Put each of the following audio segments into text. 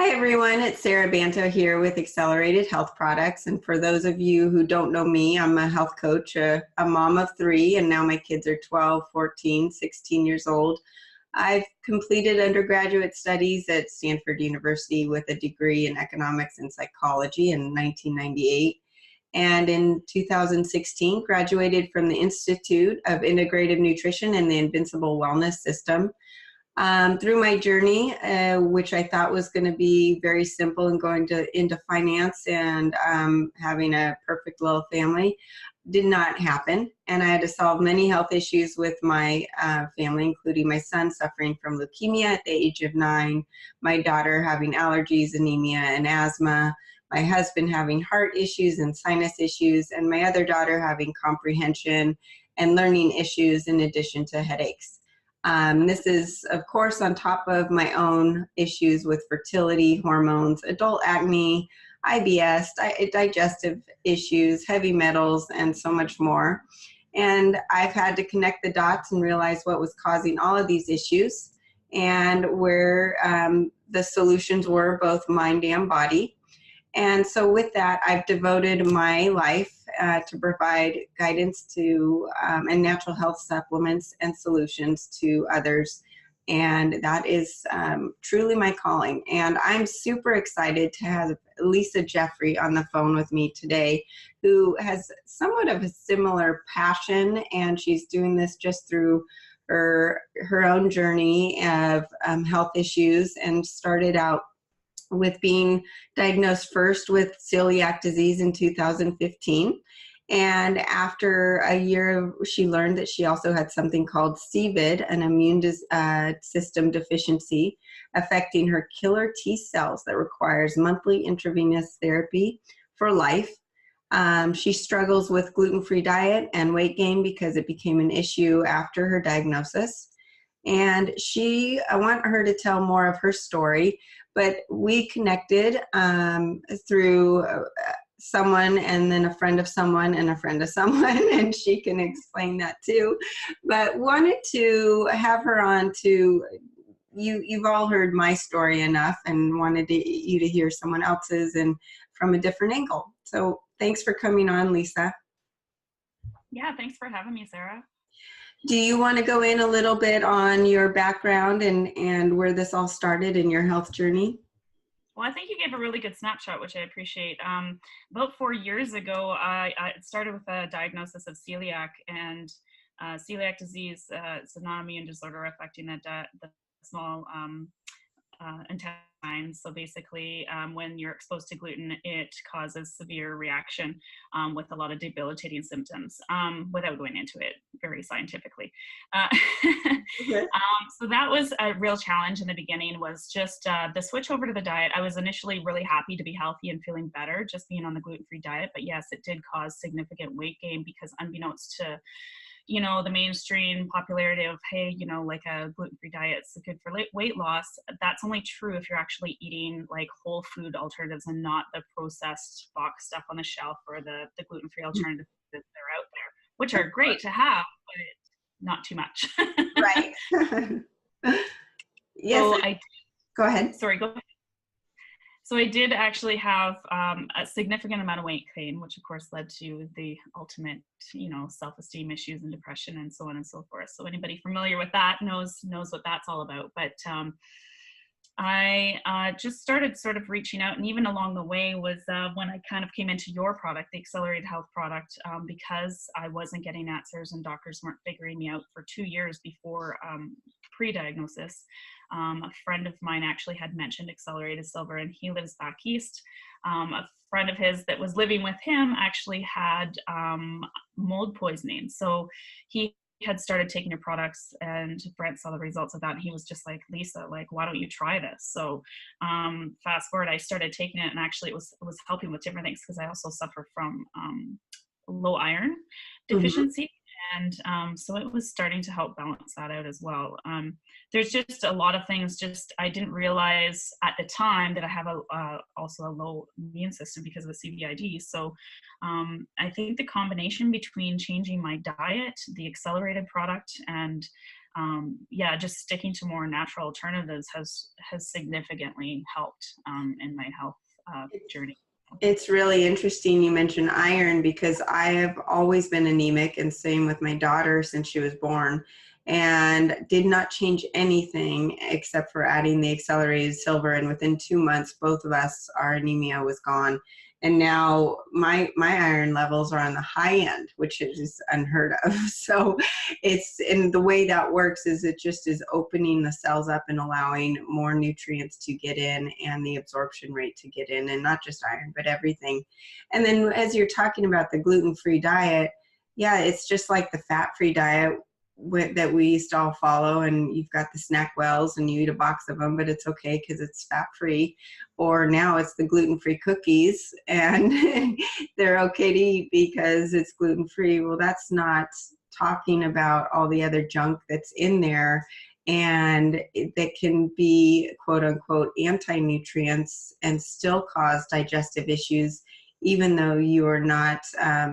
Hi everyone, it's Sarah Banto here with Accelerated Health Products. And for those of you who don't know me, I'm a health coach, a mom of three, and now my kids are 12, 14, 16 years old. I've completed undergraduate studies at Stanford University with a degree in economics and psychology in 1998. And in 2016, graduated from the Institute of Integrative Nutrition and the Invincible Wellness System. Through my journey, which I thought was going to be very simple and going into finance and having a perfect little family, did not happen. And I had to solve many health issues with my family, including my son suffering from leukemia at the age of 9, my daughter having allergies, anemia, and asthma, my husband having heart issues and sinus issues, and my other daughter having comprehension and learning issues in addition to headaches. This is, of course, on top of my own issues with fertility, hormones, adult acne, IBS, digestive issues, heavy metals, and so much more. And I've had to connect the dots and realize what was causing all of these issues and where the solutions were, both mind and body. And so with that, I've devoted my life to provide guidance to and natural health supplements and solutions to others. And that is truly my calling. And I'm super excited to have Lisa Jeffrey on the phone with me today, who has somewhat of a similar passion, and she's doing this just through her own journey of health issues, and started out with being diagnosed first with celiac disease in 2015. And after a year, she learned that she also had something called CVID, an immune system deficiency, affecting her killer T cells that requires monthly intravenous therapy for life. She struggles with gluten-free diet and weight gain because it became an issue after her diagnosis. And I want her to tell more of her story, but we connected through someone, and then a friend of someone, and a friend of someone, and she can explain that too. But wanted to have her on to, you've all heard my story enough, and wanted you to hear someone else's and from a different angle. So thanks for coming on, Lisa. Yeah, thanks for having me, Sarah. Do you want to go in a little bit on your background and where this all started in your health journey? Well, I think you gave a really good snapshot, which I appreciate. About 4 years ago, I started with a diagnosis of celiac, and celiac disease. It's an autoimmune disorder affecting the small intestine. So basically, when you're exposed to gluten, it causes severe reaction with a lot of debilitating symptoms, without going into it very scientifically. Okay. So that was a real challenge in the beginning, was just the switch over to the diet. I was initially really happy to be healthy and feeling better just being on the gluten-free diet. But yes, it did cause significant weight gain, because unbeknownst to the mainstream popularity of, hey, like a gluten-free diet is good for weight loss, that's only true if you're actually eating like whole food alternatives and not the processed box stuff on the shelf, or the gluten-free alternatives that are out there, which are great to have, but not too much. Right. Yes. So go ahead. Sorry, go ahead. So I did actually have a significant amount of weight gain, which of course led to the ultimate, self-esteem issues and depression and so on and so forth. So anybody familiar with that knows what that's all about. But I just started sort of reaching out, and even along the way was when I kind of came into your product, the Accelerated Health product, because I wasn't getting answers and doctors weren't figuring me out for 2 years before pre-diagnosis. A friend of mine actually had mentioned Accelerated Silver, and he lives back east. A friend of his that was living with him actually had mold poisoning. So he had started taking your products, and Brent saw the results of that, and he was just like, Lisa, like, why don't you try this? So fast forward, I started taking it, and actually it was helping with different things, because I also suffer from low iron deficiency. Mm-hmm. And so it was starting to help balance that out as well. There's just a lot of things, I didn't realize at the time that I have also a low immune system because of the CVID. So I think the combination between changing my diet, the accelerated product, and yeah, just sticking to more natural alternatives has significantly helped in my health journey. It's really interesting you mentioned iron, because I have always been anemic, and same with my daughter since she was born, and did not change anything except for adding the accelerated silver. And within 2 months, both of us, our anemia was gone. And now my iron levels are on the high end, which is unheard of. So and the way that works is it just is opening the cells up and allowing more nutrients to get in, and the absorption rate to get in, and not just iron, but everything. And then as you're talking about the gluten-free diet, yeah, it's just like the fat-free diet that we used to all follow, and you've got the snack wells and you eat a box of them, but it's okay because it's fat-free. Or now it's the gluten-free cookies, and they're okay to eat because it's gluten-free. Well, that's not talking about all the other junk that's in there, and that can be quote unquote anti-nutrients and still cause digestive issues, even though you are not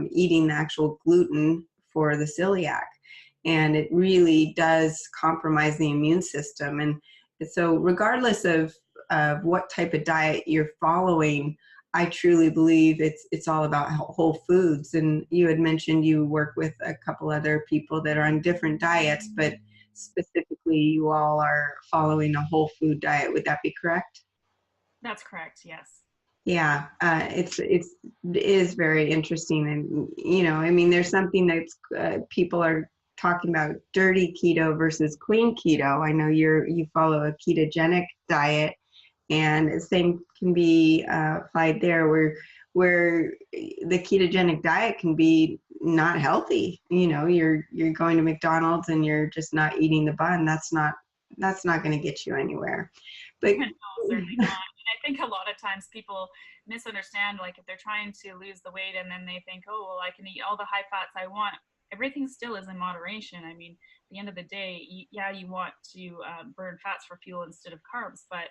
eating the actual gluten for the celiac. And it really does compromise the immune system. And so regardless of what type of diet you're following, I truly believe it's all about whole foods. And you had mentioned you work with a couple other people that are on different diets, but specifically you all are following a whole food diet. Would that be correct? That's correct, yes. Yeah, it is very interesting. And, you know, I mean, there's something that's people are talking about, dirty keto versus clean keto. I know you follow a ketogenic diet, and the same can be applied there, where the ketogenic diet can be not healthy. You know, you're going to McDonald's and you're just not eating the bun. That's not going to get you anywhere. But No, certainly not. And I think a lot of times people misunderstand, like if they're trying to lose the weight and then they think, oh, well, I can eat all the high fats I want. Everything still is in moderation. I mean, at the end of the day, you want to burn fats for fuel instead of carbs, but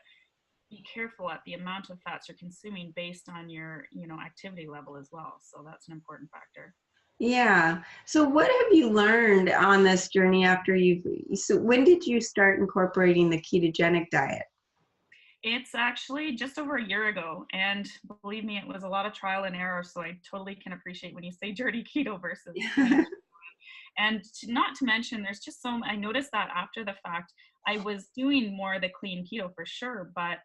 be careful at the amount of fats you're consuming based on your, activity level as well. So that's an important factor. yeah. So what have you learned on this journey so when did you start incorporating the ketogenic diet? It's actually just over a year ago. And believe me, it was a lot of trial and error. So I totally can appreciate when you say dirty keto versus clean. And not to mention, there's just I noticed that after the fact, I was doing more of the clean keto for sure, but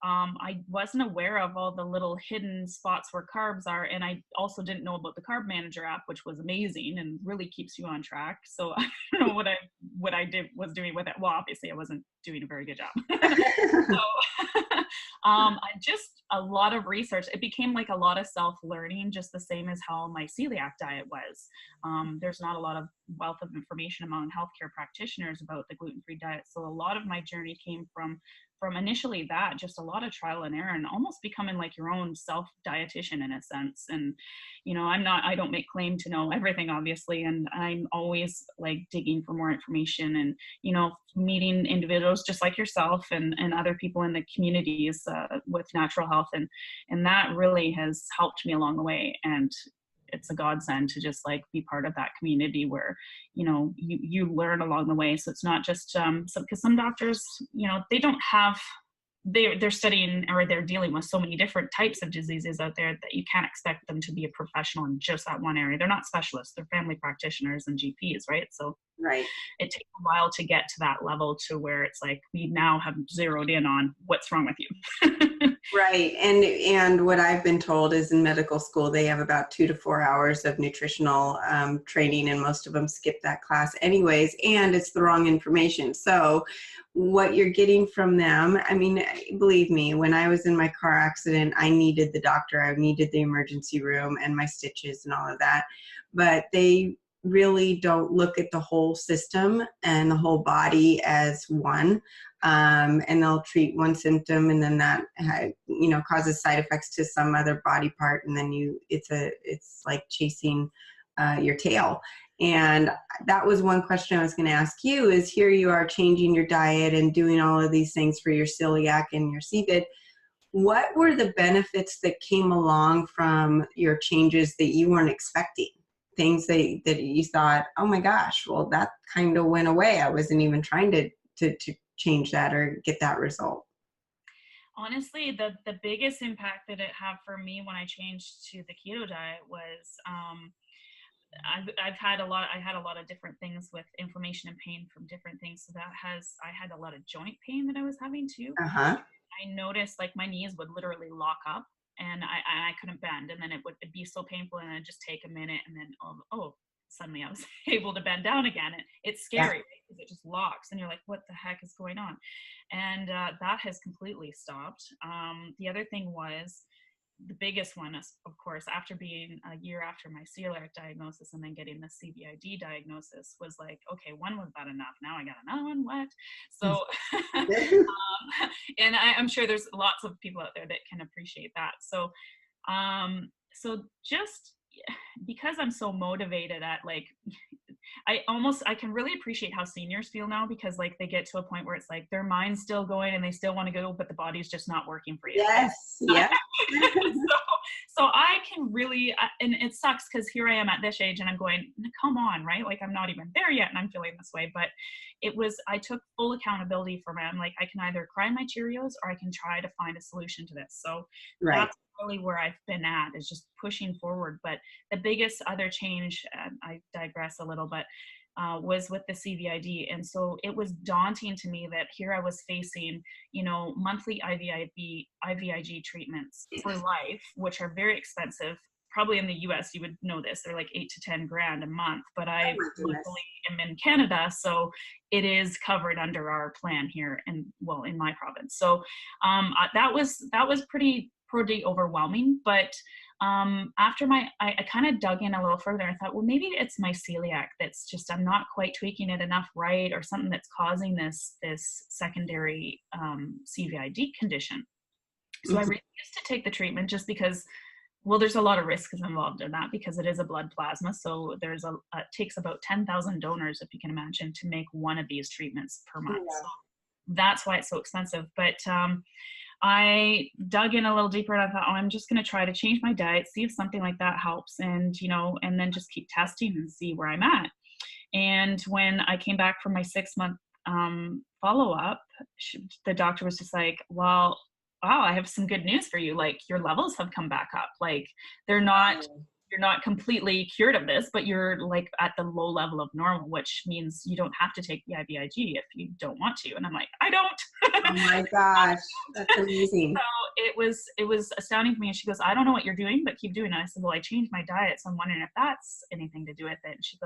I wasn't aware of all the little hidden spots where carbs are. And I also didn't know about the Carb Manager app, which was amazing and really keeps you on track. So I don't know what I was doing with it. Well, obviously I wasn't doing a very good job. So I just a lot of research. It became like a lot of self-learning, just the same as how my celiac diet was. There's not a lot of wealth of information among healthcare practitioners about the gluten-free diet. So a lot of my journey came from initially that, just a lot of trial and error, and almost becoming like your own self dietitian in a sense. And I don't make claim to know everything, obviously, and I'm always like digging for more information and meeting individuals just like yourself and other people in the communities with natural health, and that really has helped me along the way. And it's a godsend to just like be part of that community where you learn along the way. So it's not just because some doctors they don't have they're studying or they're dealing with so many different types of diseases out there that you can't expect them to be a professional in just that one area. They're not specialists, they're family practitioners and GPs, right? So Right. it takes a while to get to that level to where it's like we now have zeroed in on what's wrong with you. Right. And what I've been told is in medical school, they have about 2 to 4 hours of nutritional training, and most of them skip that class anyways, and it's the wrong information. So what you're getting from them, I mean, believe me, when I was in my car accident, I needed the doctor, I needed the emergency room and my stitches and all of that, but they really don't look at the whole system and the whole body as one. And they'll treat one symptom, and then that causes side effects to some other body part, and then it's like chasing your tail. And that was one question I was going to ask you is, here you are changing your diet and doing all of these things for your celiac and your CVID. What were the benefits that came along from your changes that you weren't expecting, things that you thought, oh my gosh, well, that kind of went away. I wasn't even trying to change that or get that result. Honestly, the biggest impact that it had for me when I changed to the keto diet was I had a lot of different things with inflammation and pain from different things. So I had a lot of joint pain that I was having too. Uh-huh. I noticed like my knees would literally lock up and I couldn't bend, and then it'd be so painful, and it'd just take a minute, and then suddenly I was able to bend down again. It's Yeah. scary because it just locks and you're like, what the heck is going on? And that has completely stopped. The other thing was, the biggest one is, of course, after being a year after my celiac diagnosis and then getting the CVID diagnosis, was like, okay, one was bad enough. Now I got another one. What? So, and I'm sure there's lots of people out there that can appreciate that. So, so just because I'm so motivated at like, I can really appreciate how seniors feel now, because like they get to a point where it's like their mind's still going and they still want to go, but the body's just not working for you. Yes. Yeah. So I can really, and it sucks because here I am at this age and I'm going, come on, right? Like I'm not even there yet and I'm feeling this way. But I took full accountability for it. I'm like, I can either cry my Cheerios or I can try to find a solution to this. So Right. that's really where I've been at, is just pushing forward. But the biggest other change, I digress a little, but was with the CVID. And so it was daunting to me that here I was facing, monthly IVIG treatments for life, which are very expensive. Probably in the US, you would know this, they're like 8 to 10 grand a month, but I luckily am in Canada, so it is covered under our plan here in my province. So that was pretty overwhelming. But after I kind of dug in a little further, I thought, well, maybe it's my celiac that's just, I'm not quite tweaking it enough right, or something that's causing this secondary CVID condition. So I refused to take the treatment just because, well, there's a lot of risks involved in that, because it is a blood plasma. So it takes about 10,000 donors, if you can imagine, to make one of these treatments per month. Yeah. So that's why it's so expensive. But I dug in a little deeper and I thought, I'm just going to try to change my diet, see if something like that helps, and and then just keep testing and see where I'm at. And when I came back from my 6-month follow-up, the doctor was just like, well, wow, I have some good news for you. Like, your levels have come back up. Like, you're not completely cured of this, but you're like at the low level of normal, which means you don't have to take the IVIG if you don't want to. And I'm like, I don't. Oh my gosh, that's amazing. So it was astounding to me. And she goes, I don't know what you're doing, but keep doing it. I said, well, I changed my diet, so I'm wondering if that's anything to do with it. And she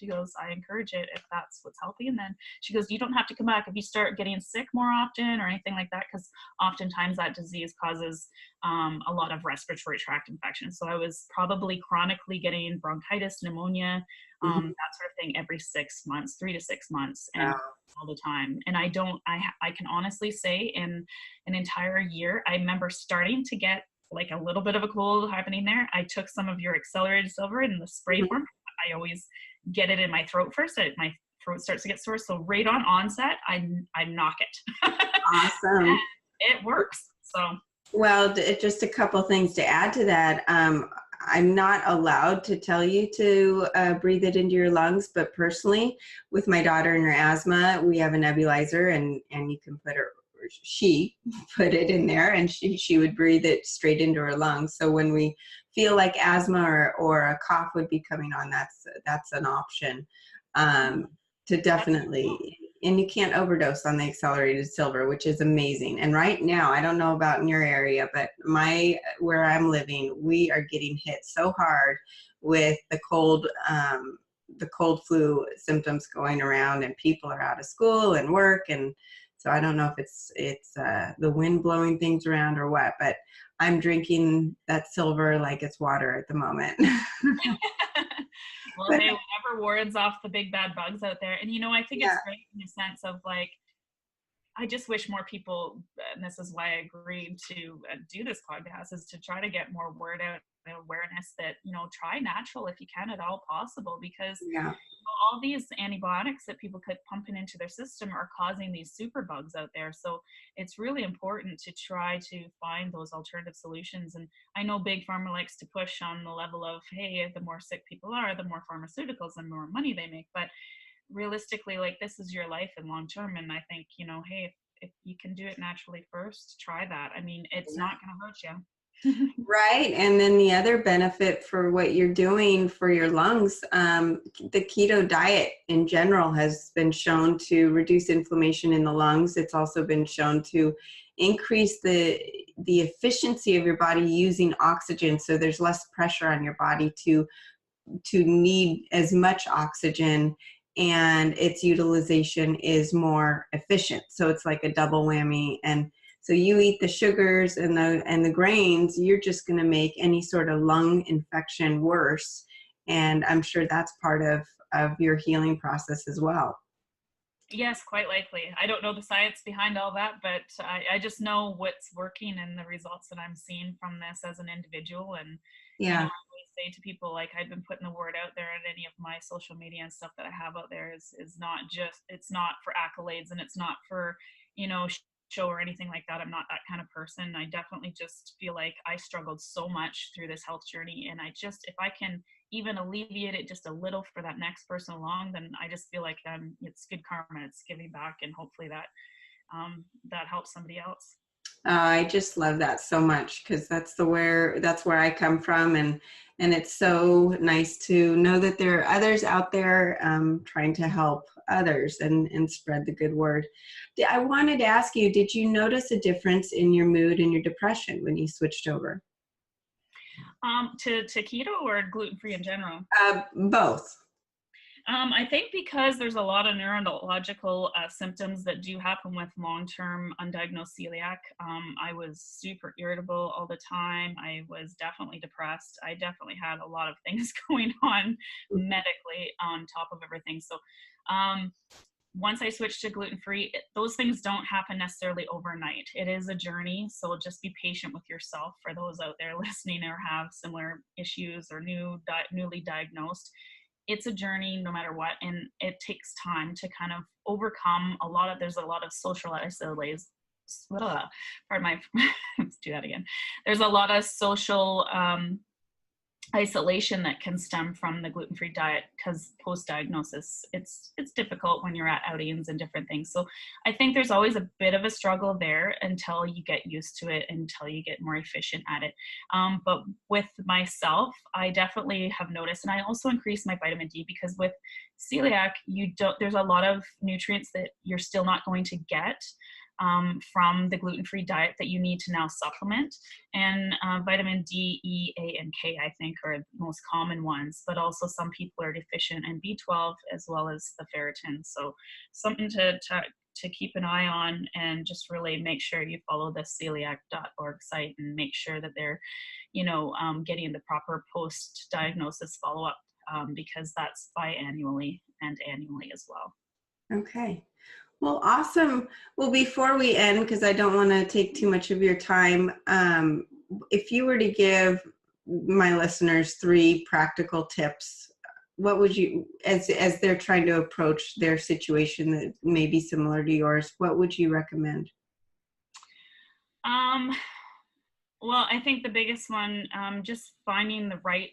goes, I encourage it if that's what's healthy. And then she goes, you don't have to come back if you start getting sick more often or anything like that, because oftentimes that disease causes a lot of respiratory tract infections. So I was probably chronically getting bronchitis, pneumonia, that sort of thing every 6 months, 3 to 6 months, and all the time. And I can honestly say, in an entire year, I remember starting to get like a little bit of a cold happening there. I took some of your accelerated silver in the spray form. I always get it in my throat first. My throat starts to get sore. So right on onset, I knock it. Awesome. It works. So. Well, just a couple things to add to that. I'm not allowed to tell you to breathe it into your lungs, but personally, with my daughter and her asthma, we have a nebulizer, and you can she put it in there, and she would breathe it straight into her lungs. So when we feel like asthma or a cough would be coming on, that's an option to definitely. And you can't overdose on the accelerated silver, which is amazing. And right now, I don't know about in your area, but where I'm living, we are getting hit so hard with the cold flu symptoms going around, and people are out of school and work. And so I don't know if it's the wind blowing things around or what, but I'm drinking that silver like it's water at the moment. Well, hey, whatever wards off the big bad bugs out there. And, I think it's great in the sense of like, I just wish more people, and this is why I agreed to do this podcast, is to try to get more word out and awareness that, try natural if you can at all possible, because all these antibiotics that people keep pumping into their system are causing these super bugs out there. So it's really important to try to find those alternative solutions. And I know Big Pharma likes to push on the level of, hey, the more sick people are, the more pharmaceuticals and more money they make. But realistically, like, this is your life and long term. And I think, you know, hey, if you can do it naturally first, try that. I mean, it's not going to hurt you. Right. And then the other benefit for what you're doing for your lungs, the keto diet in general has been shown to reduce inflammation in the lungs. It's also been shown to increase the efficiency of your body using oxygen. So there's less pressure on your body to need as much oxygen, and its utilization is more efficient. So it's like a double whammy. And so you eat the sugars and the grains, you're just going to make any sort of lung infection worse. And I'm sure that's part of your healing process as well. Yes, quite likely. I don't know the science behind all that, but I just know what's working and the results that I'm seeing from this as an individual. And, you know, I Yeah. always say to people, like, I've been putting the word out there, and any of my social media and stuff that I have out there is not just, it's not for accolades, and it's not for, you know, show or anything like that. I'm not that kind of person. I definitely just feel like I struggled so much through this health journey, and I just, if I can even alleviate it just a little for that next person along, then I just feel like it's good karma. It's giving back, and hopefully that that helps somebody else. I just love that so much, because that's where I come from, and it's so nice to know that there are others out there trying to help others and spread the good word. I wanted to ask you, did you notice a difference in your mood and your depression when you switched over? To keto or gluten-free in general? Both. I think because there's a lot of neurological symptoms that do happen with long-term undiagnosed celiac. I was super irritable all the time. I was definitely depressed. I definitely had a lot of things going on medically on top of everything. So once I switched to gluten-free, those things don't happen necessarily overnight. It is a journey, so just be patient with yourself for those out there listening or have similar issues or newly diagnosed. It's a journey no matter what, and it takes time to kind of overcome there's a lot of social isolations. Pardon my, let's do that again. There's a lot of social isolation that can stem from the gluten-free diet, because post-diagnosis it's difficult when you're at outings and different things. So I think there's always a bit of a struggle there until you get used to it, until you get more efficient at it. But with myself, I definitely have noticed, and I also increased my vitamin D, because with celiac, there's a lot of nutrients that you're still not going to get from the gluten-free diet that you need to now supplement. And vitamin D, E, A, and K, I think, are the most common ones, but also some people are deficient in B12 as well as the ferritin. So something to keep an eye on, and just really make sure you follow the celiac.org site and make sure that they're, getting the proper post-diagnosis follow-up, because that's biannually and annually as well. Okay. Well, awesome. Well, before we end, because I don't want to take too much of your time, if you were to give my listeners 3 practical tips, what would you, as they're trying to approach their situation that may be similar to yours, what would you recommend? Well, I think the biggest one, just finding the right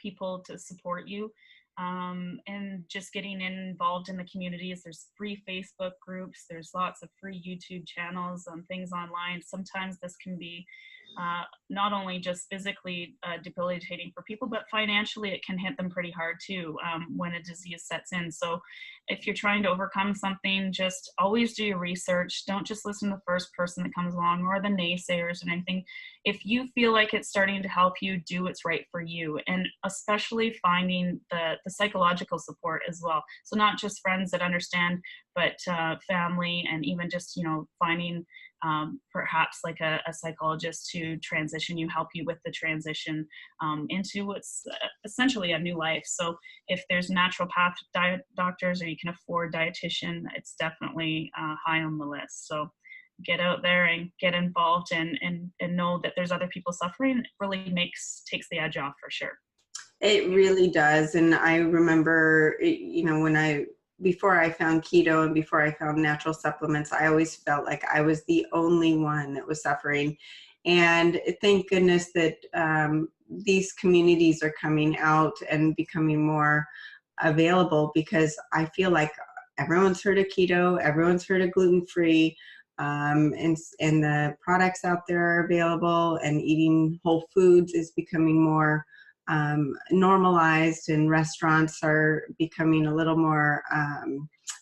people to support you. And just getting involved in the communities. There's free Facebook groups. There's lots of free YouTube channels and things online. Sometimes this can be not only just physically debilitating for people, but financially it can hit them pretty hard too when a disease sets in. So if you're trying to overcome something, just always do your research. Don't just listen to the first person that comes along or the naysayers and anything. If you feel like it's starting to help you, do what's right for you, and especially finding the psychological support as well. So not just friends that understand, but family, and even just, finding perhaps like a psychologist to help you with the transition into what's essentially a new life. So if there's naturopath diet doctors, or you can afford dietitian, it's definitely high on the list. So get out there and get involved, and know that there's other people suffering. It really takes the edge off for sure. It really does. And I remember, you know, before I found keto and before I found natural supplements, I always felt like I was the only one that was suffering. And thank goodness that these communities are coming out and becoming more available, because I feel like everyone's heard of keto, everyone's heard of gluten-free, and the products out there are available, and eating whole foods is becoming more normalized, and restaurants are becoming a little more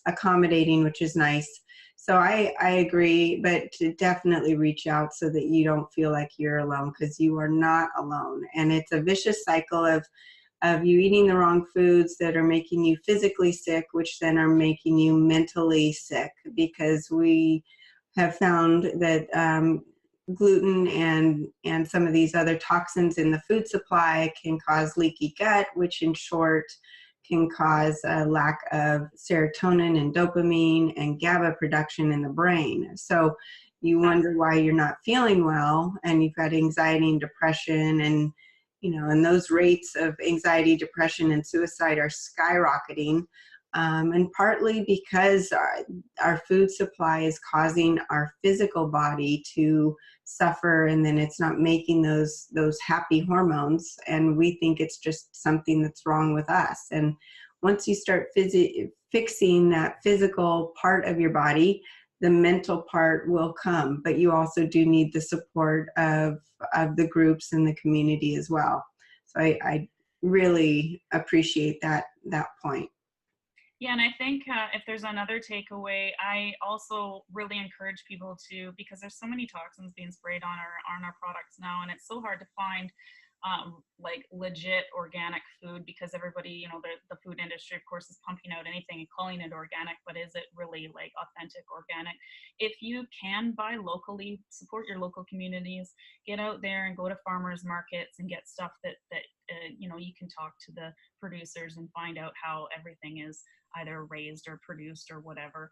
accommodating, which is nice. So I agree, but to definitely reach out so that you don't feel like you're alone, because you are not alone. And it's a vicious cycle of you eating the wrong foods that are making you physically sick, which then are making you mentally sick, because we have found that gluten and some of these other toxins in the food supply can cause leaky gut, which in short can cause a lack of serotonin and dopamine and GABA production in the brain. So you wonder why you're not feeling well, and you've got anxiety and depression, and and those rates of anxiety, depression, and suicide are skyrocketing. And partly because our food supply is causing our physical body to suffer, and then it's not making those happy hormones, and we think it's just something that's wrong with us. And once you start fixing that physical part of your body, the mental part will come, but you also do need the support of the groups and the community as well. So I really appreciate that point. Yeah, and I think if there's another takeaway, I also really encourage people to, because there's so many toxins being sprayed on our products now, and it's so hard to find like legit organic food, because everybody, the food industry, of course, is pumping out anything and calling it organic, but is it really like authentic organic? If you can buy locally, support your local communities, get out there and go to farmers markets and get stuff that you can talk to the producers and find out how everything is either raised or produced or whatever.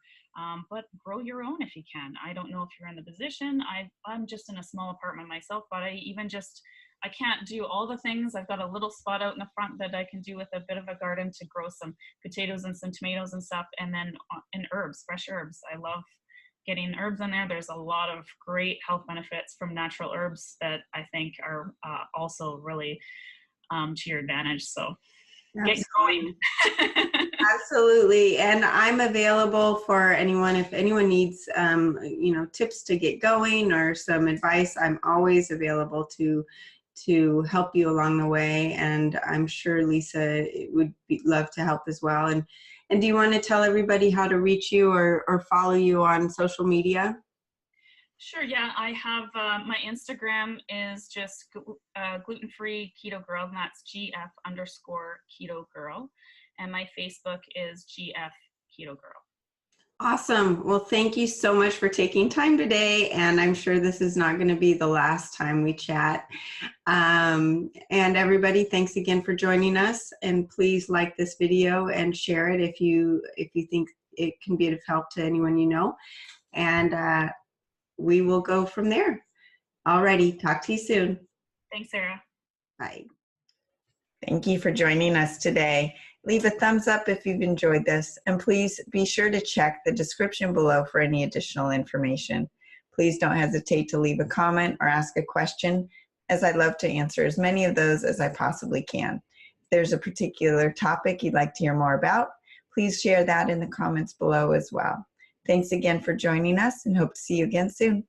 But grow your own if you can. I don't know if you're in the position. I'm just in a small apartment myself, but I can't do all the things. I've got a little spot out in the front that I can do with a bit of a garden to grow some potatoes and some tomatoes and stuff, and then herbs, fresh herbs. I love getting herbs in there. There's a lot of great health benefits from natural herbs that I think are also really to your advantage. So get going. Absolutely. And I'm available for anyone. If anyone needs, tips to get going or some advice, I'm always available to help you along the way. And I'm sure Lisa would love to help as well. And do you want to tell everybody how to reach you or follow you on social media? Sure. Yeah, I have my Instagram is just gluten-free keto girl, and that's GF_keto girl. And my Facebook is GF Keto Girl. Awesome. Well, thank you so much for taking time today. And I'm sure this is not going to be the last time we chat. And everybody, thanks again for joining us. And please like this video and share it if you think it can be of help to anyone you know. And we will go from there. Alrighty. Talk to you soon. Thanks, Sarah. Bye. Thank you for joining us today. Leave a thumbs up if you've enjoyed this, and please be sure to check the description below for any additional information. Please don't hesitate to leave a comment or ask a question, as I'd love to answer as many of those as I possibly can. If there's a particular topic you'd like to hear more about, please share that in the comments below as well. Thanks again for joining us, and hope to see you again soon.